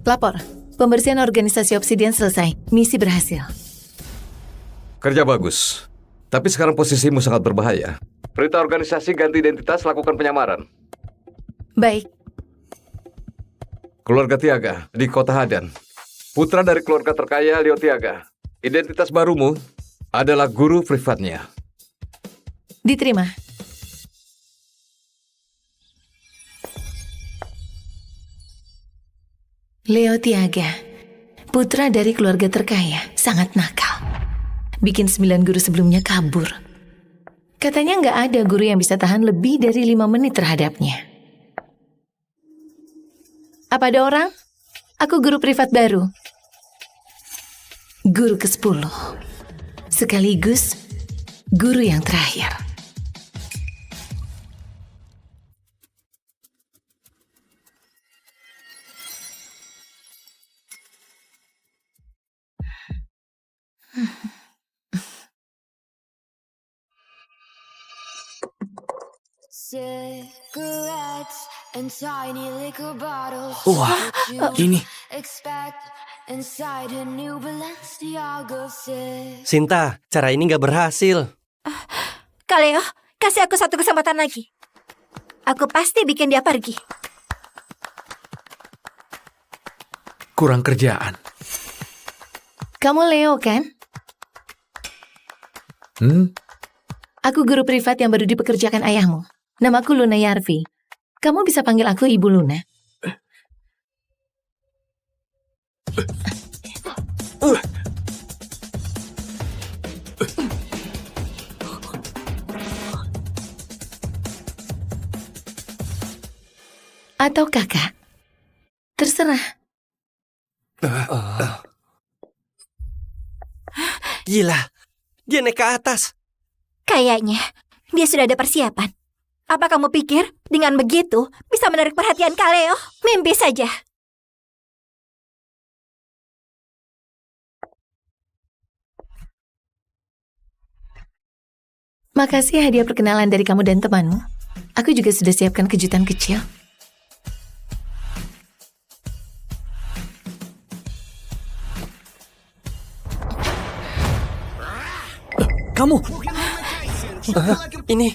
Lapor, pembersihan organisasi Obsidian selesai. Misi berhasil. Kerja bagus. Tapi sekarang posisimu sangat berbahaya. Perintah organisasi ganti identitas, lakukan penyamaran. Baik. Keluarga Tiaga di Kota Hadan. Putra dari keluarga terkaya Leo Tiaga. Identitas barumu adalah guru privatnya. Diterima. Leo Tiaga, putra dari keluarga terkaya, sangat nakal. Bikin 9 guru sebelumnya kabur. Katanya nggak ada guru yang bisa tahan lebih dari 5 menit terhadapnya. Apa ada orang? Aku guru privat baru. Guru ke-10. Sekaligus guru yang terakhir. Cigarettes and tiny liquor bottles. Wah, ini. Inside a new Balenciaga set. Sinta, cara ini nggak berhasil. Kaleo, kasih aku satu kesempatan lagi. Aku pasti bikin dia pergi. Kurang kerjaan. Kamu Leo kan? Aku guru privat yang baru dipekerjakan ayahmu. Namaku Luna Yarvi. Kamu bisa panggil aku Ibu Luna. Atau kakak. Terserah. Gila, dia naik ke atas. Kayaknya dia sudah ada persiapan. Apa kamu pikir dengan begitu bisa menarik perhatian Kaleo? Mimpi saja. Makasih hadiah perkenalan dari kamu dan temanmu. Aku juga sudah siapkan kejutan kecil. Kamu. Ini.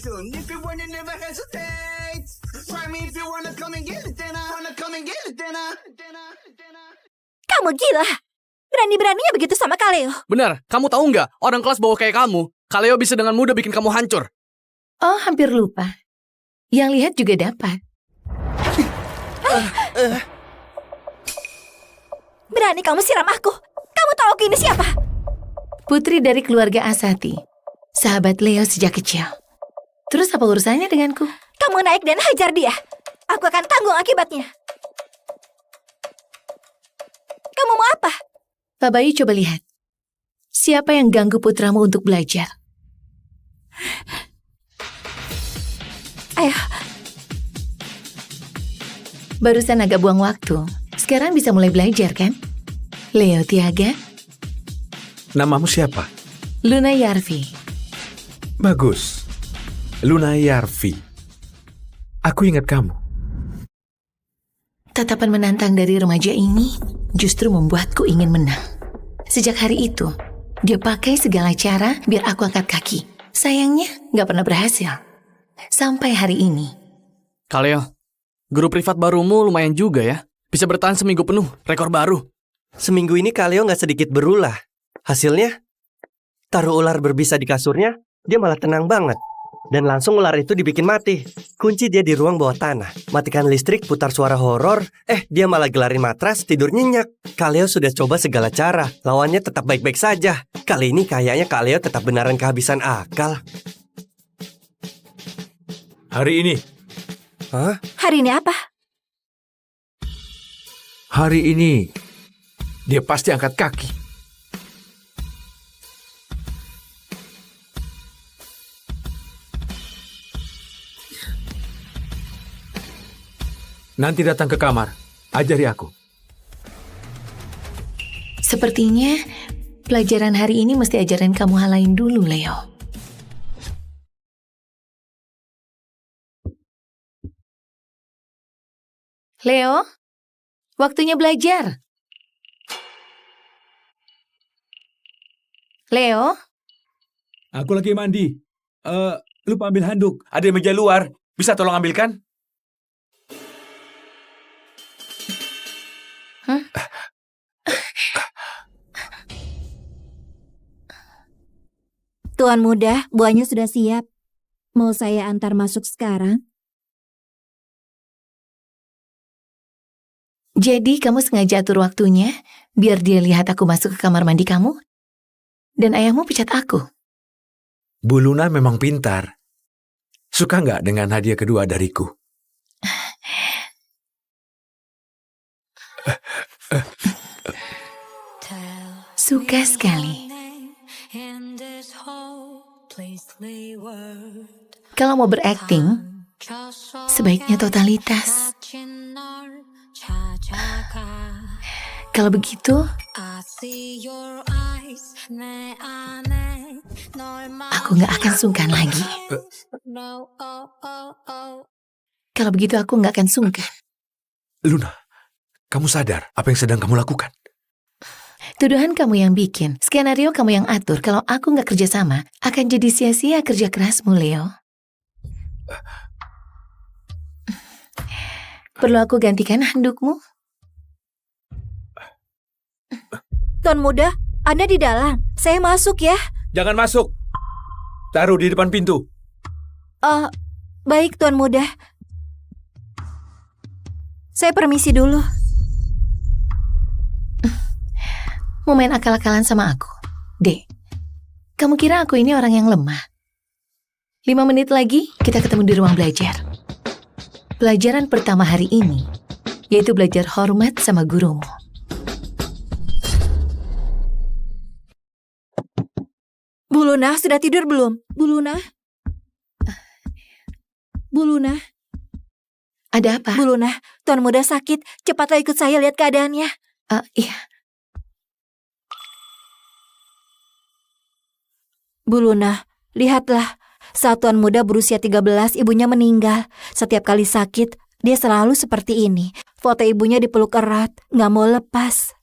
Kamu gila. Berani-beraninya begitu sama Kaleo. Benar, kamu tahu nggak? Orang kelas bawah kayak kamu, Kaleo bisa dengan mudah bikin kamu hancur. Oh, hampir lupa. Yang lihat juga dapat. Berani kamu siram aku. Kamu tahu aku ini siapa? Putri dari keluarga Asati. Sahabat Leo sejak kecil. Terus apa urusannya denganku? Kamu naik dan hajar dia. Aku akan tanggung akibatnya. Kamu mau apa? Pak Bayu, coba lihat. Siapa yang ganggu putramu untuk belajar? Ayo. Barusan agak buang waktu. Sekarang bisa mulai belajar, kan? Leo Tiaga. Namamu siapa? Luna Yarvi. Bagus. Luna Yarvi. Aku ingat kamu. Tatapan menantang dari remaja ini justru membuatku ingin menang. Sejak hari itu, dia pakai segala cara biar aku angkat kaki. Sayangnya, nggak pernah berhasil. Sampai hari ini. Kaleo, guru privat barumu lumayan juga ya. Bisa bertahan seminggu penuh, rekor baru. Seminggu ini Kaleo nggak sedikit berulah. Hasilnya, taruh ular berbisa di kasurnya, dia malah tenang banget. Dan langsung ular itu dibikin mati. Kunci dia di ruang bawah tanah. Matikan listrik, putar suara horor. Dia malah gelarin matras, tidur nyenyak. Kaleo sudah coba segala cara. Lawannya tetap baik-baik saja. Kali ini kayaknya Kaleo tetap benaran kehabisan akal. Hari ini. Hah? Hari ini apa? Hari ini. Dia pasti angkat kaki. Nanti datang ke kamar, ajari aku. Sepertinya pelajaran hari ini mesti ajaran kamu hal lain dulu, Leo. Leo, waktunya belajar. Leo, Aku lagi mandi. Lupa ambil handuk. Ada di meja luar. Bisa tolong ambilkan? Tuan muda, buahnya sudah siap. Mau saya antar masuk sekarang? jadi kamu sengaja atur waktunya biar dia lihat aku masuk ke kamar mandi kamu? Dan ayahmu pecat aku. Bu Luna memang pintar. Suka nggak dengan hadiah kedua dariku? Suka sekali. Kalau mau berakting, sebaiknya totalitas. Kalau begitu, aku nggak akan sungkan lagi. Kalau begitu aku nggak akan sungkan. Luna, kamu sadar apa yang sedang kamu lakukan? Tuduhan kamu yang bikin, skenario kamu yang atur. Kalau aku nggak kerjasama, akan jadi sia-sia kerja kerasmu, Leo. Perlu aku gantikan handukmu? Tuan muda, Anda di dalam. Saya masuk ya. Jangan masuk. Taruh di depan pintu. Baik Tuan muda. Saya permisi dulu. Mau main akal-akalan sama aku? Dek, kamu kira aku ini orang yang lemah? 5 menit lagi kita ketemu di ruang belajar. Pelajaran pertama hari ini, yaitu belajar hormat sama gurumu. Bu Luna, sudah tidur belum? Bu Luna? Bu Luna? Ada apa? Bu Luna, Tuan muda sakit. Cepatlah ikut saya lihat keadaannya. Iya. Bu Luna, lihatlah. Saat Tuan muda berusia 13, ibunya meninggal. Setiap kali sakit, dia selalu seperti ini. Foto ibunya dipeluk erat, nggak mau lepas.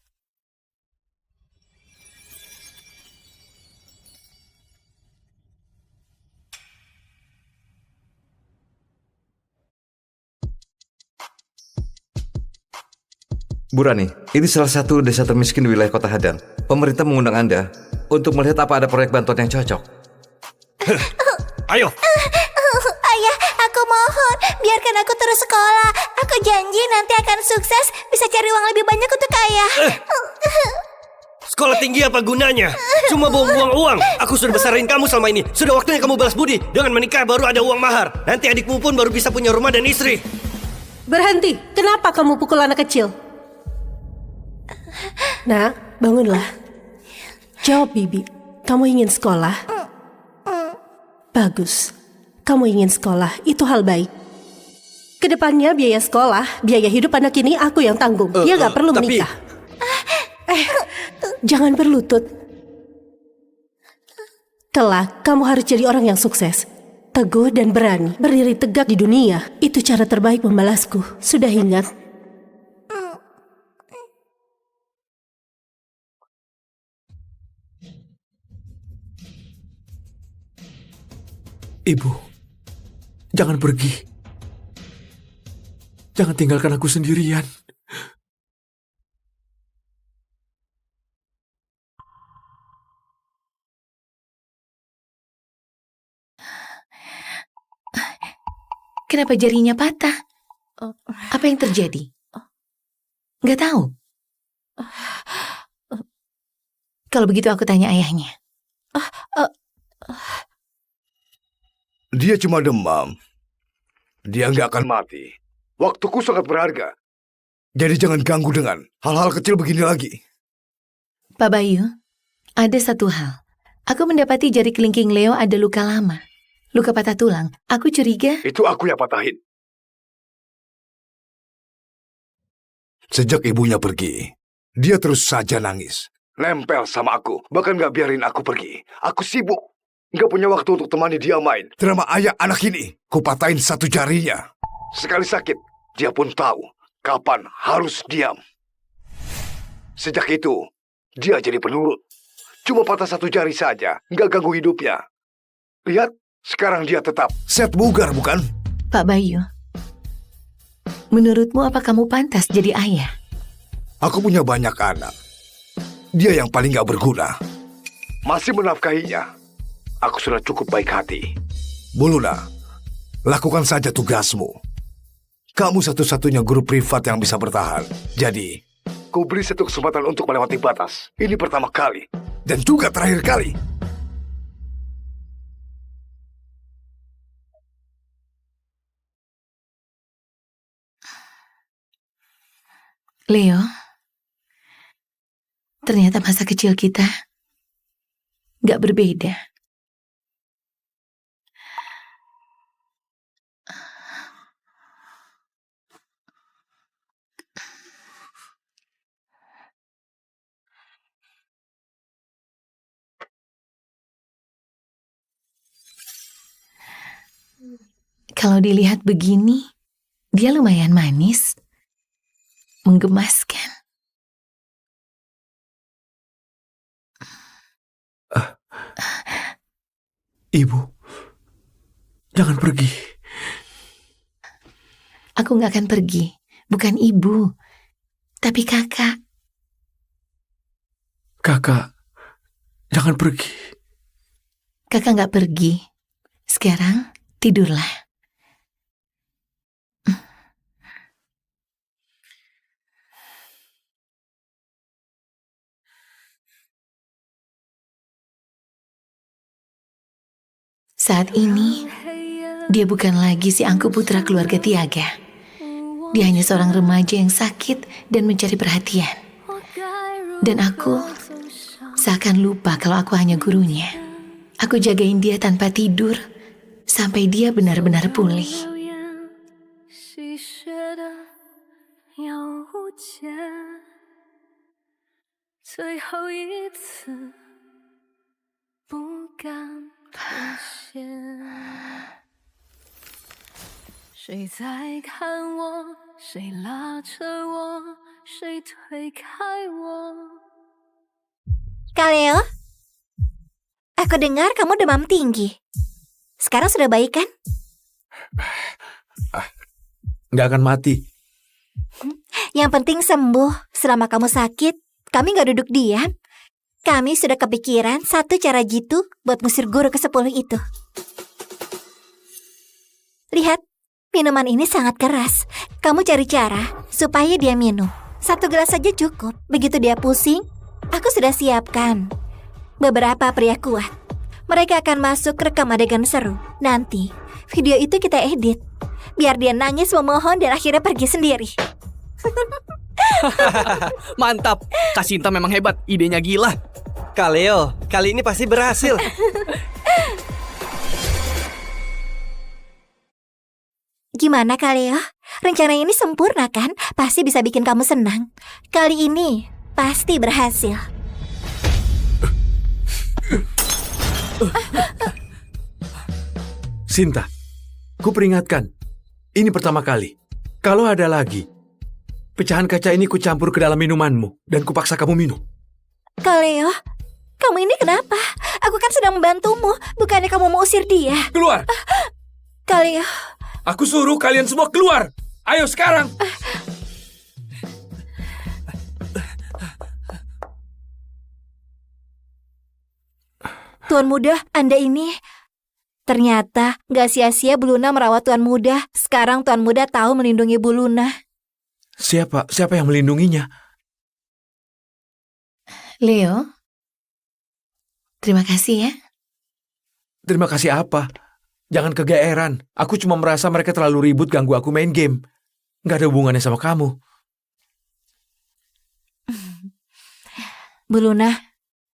Bu Rani, ini salah satu desa termiskin di wilayah Kota Hadan. Pemerintah mengundang Anda untuk melihat apa ada proyek bantuan yang cocok. Ayo. Ayah, aku mohon, biarkan aku terus sekolah. Aku janji nanti akan sukses, bisa cari uang lebih banyak untuk ayah. Sekolah tinggi apa gunanya? Cuma buang-buang uang. Aku sudah besarin kamu selama ini. Sudah waktunya kamu balas budi. Dengan menikah baru ada uang mahar. Nanti adikmu pun baru bisa punya rumah dan istri. Berhenti, kenapa kamu pukul anak kecil? Nak, bangunlah. Jawab Bibi, kamu ingin sekolah? Bagus, kamu ingin sekolah, itu hal baik. Kedepannya biaya sekolah, biaya hidup anak ini aku yang tanggung. Dia gak perlu menikah. Jangan berlutut. Kelak, kamu harus jadi orang yang sukses. Teguh dan berani, berdiri tegak di dunia. Itu cara terbaik membalasku. Sudah ingat? Ibu, jangan pergi. Jangan tinggalkan aku sendirian. Kenapa jarinya patah? Apa yang terjadi? Nggak tahu. Kalau begitu aku tanya ayahnya. Dia cuma demam. Dia nggak akan mati. Waktuku sangat berharga. Jadi jangan ganggu dengan hal-hal kecil begini lagi. Pak Bayu, ada satu hal. Aku mendapati jari kelingking Leo ada luka lama. Luka patah tulang. Aku curiga. Itu aku yang patahin. Sejak ibunya pergi, dia terus saja nangis. Nempel sama aku, bahkan gak biarin aku pergi. Aku sibuk, gak punya waktu untuk temani dia main. Drama ayah anak ini, kupatahin satu jarinya. Sekali sakit, dia pun tahu kapan harus diam. Sejak itu, dia jadi penurut. Cuma patah satu jari saja, gak ganggu hidupnya. Lihat, sekarang dia tetap sehat bugar, bukan? Pak Bayu, menurutmu apa kamu pantas jadi ayah? Aku punya banyak anak. Dia yang paling gak berguna. Masih menafkahinya. Aku sudah cukup baik hati. Bu Luna, lakukan saja tugasmu. Kamu satu-satunya guru privat yang bisa bertahan. Jadi, ku beri satu kesempatan untuk melewati batas. Ini pertama kali. Dan juga terakhir kali. Leo, ternyata masa kecil kita gak berbeda. Kalau dilihat begini, dia lumayan manis, menggemaskan. Ibu, jangan pergi. Aku gak akan pergi, bukan ibu, tapi kakak. Kakak, jangan pergi. Kakak gak pergi. Sekarang tidurlah. Saat ini, dia bukan lagi si angku putra keluarga Tiaga. Dia hanya seorang remaja yang sakit dan mencari perhatian. Dan aku seakan lupa kalau aku hanya gurunya. Aku jagain dia tanpa tidur sampai dia benar-benar pulih. Kaleo, aku dengar kamu demam tinggi. Sekarang sudah baik kan? Nggak akan mati. Yang penting sembuh. Selama kamu sakit, kami gak duduk diam. Kami sudah kepikiran satu cara jitu buat ngusir guru ke-10 itu. Lihat, minuman ini sangat keras. Kamu cari cara supaya dia minum. 1 gelas saja cukup. Begitu dia pusing, aku sudah siapkan beberapa pria kuat. Mereka akan masuk rekam adegan seru. Nanti, video itu kita edit. Biar dia nangis memohon dan akhirnya pergi sendiri. Mantap, Kak Sinta memang hebat, idenya gila. Kaleo, kali ini pasti berhasil. Gimana Kaleo? Rencana ini sempurna kan? Pasti bisa bikin kamu senang. Kali ini pasti berhasil. Sinta, ku peringatkan. Ini pertama kali. Kalau ada lagi, pecahan kaca ini ku campur ke dalam minumanmu dan kupaksa kamu minum. Kaleo, kamu ini kenapa? Aku kan sedang membantumu. Bukannya kamu mau usir dia? Keluar! Kaleo, Aku suruh kalian semua keluar. Ayo sekarang. Tuan Muda, Anda ini... Ternyata gak sia-sia Bu Luna merawat Tuan Muda. Sekarang Tuan Muda tahu melindungi Bu Luna. Siapa yang melindunginya? Leo, terima kasih ya. Terima kasih apa? Jangan kegeeran. Aku cuma merasa mereka terlalu ribut ganggu aku main game. Gak ada hubungannya sama kamu. Bu Luna,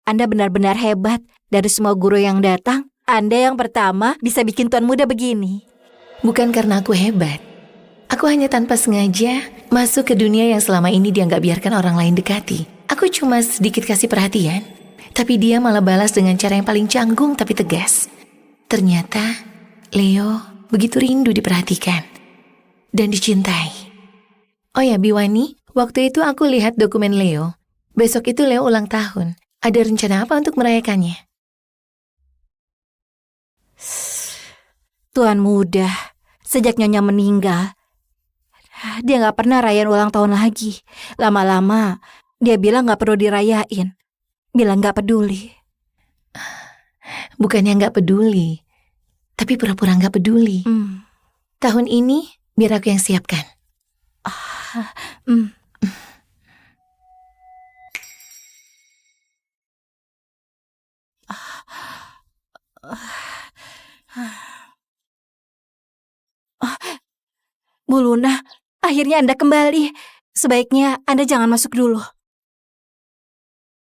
Anda benar-benar hebat. Dari semua guru yang datang, Anda yang pertama bisa bikin Tuan Muda begini. Bukan karena aku hebat. Aku hanya tanpa sengaja Masuk ke dunia yang selama ini dia nggak biarkan orang lain dekati. Aku cuma sedikit kasih perhatian, tapi dia malah balas dengan cara yang paling canggung tapi tegas. Ternyata Leo begitu rindu diperhatikan dan dicintai. Oh ya Biwani, waktu itu aku lihat dokumen Leo. Besok itu Leo ulang tahun. Ada rencana apa untuk merayakannya? Tuan muda, sejak Nyonya meninggal, dia nggak pernah rayain ulang tahun lagi. Lama-lama, dia bilang nggak perlu dirayain. Bilang nggak peduli. Bukannya nggak peduli, tapi pura-pura nggak peduli. Tahun ini biar aku yang siapkan. Bu Luna, akhirnya Anda kembali. Sebaiknya Anda jangan masuk dulu.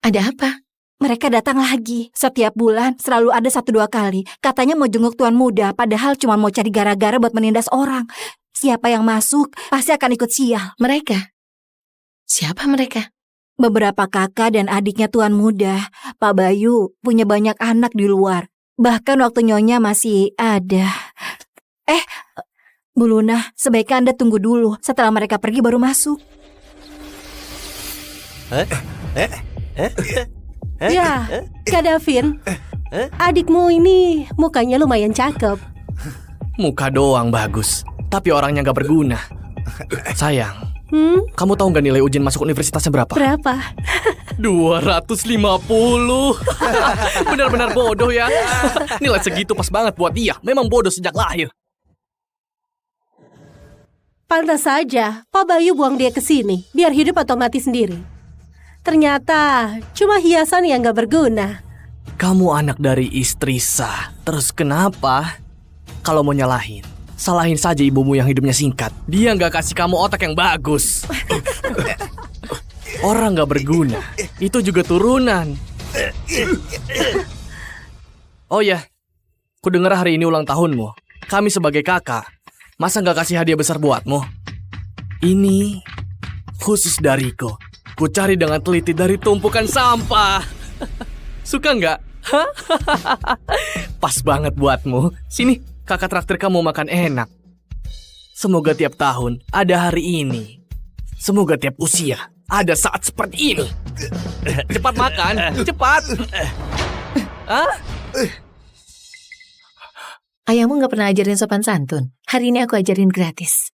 Ada apa? Mereka datang lagi. Setiap bulan selalu ada 1-2 kali. Katanya mau jenguk tuan muda, padahal cuma mau cari gara-gara buat menindas orang. Siapa yang masuk pasti akan ikut sial. Mereka? Siapa mereka? Beberapa kakak dan adiknya tuan muda. Pak Bayu punya banyak anak di luar. Bahkan waktu Nyonya masih ada. Bu Luna, sebaiknya Anda tunggu dulu. Setelah mereka pergi baru masuk. Ya, Kak Davin, adikmu ini mukanya lumayan cakep. Muka doang bagus, tapi orangnya gak berguna. Sayang, kamu tahu gak nilai ujian masuk universitasnya berapa? Berapa? 250. Benar-benar bodoh ya. Nilai segitu pas banget buat dia. Memang bodoh sejak lahir. Pantas saja Pak Bayu buang dia ke sini, biar hidup atau mati sendiri. Ternyata cuma hiasan yang gak berguna. Kamu anak dari istri sah. Terus kenapa? Kalau mau nyalahin, salahin saja ibumu yang hidupnya singkat. Dia gak kasih kamu otak yang bagus. Orang gak berguna, itu juga turunan. Oh ya, ku dengar hari ini ulang tahunmu. Kami sebagai kakak, masa gak kasih hadiah besar buatmu? Ini khusus dariku. Ku cari dengan teliti dari tumpukan sampah. Suka nggak? Pas banget buatmu. Sini, kakak traktir kamu makan enak. Semoga tiap tahun ada hari ini. Semoga tiap usia ada saat seperti ini. Cepat makan, cepat. Ayahmu nggak pernah ajarin sopan santun. Hari ini aku ajarin gratis.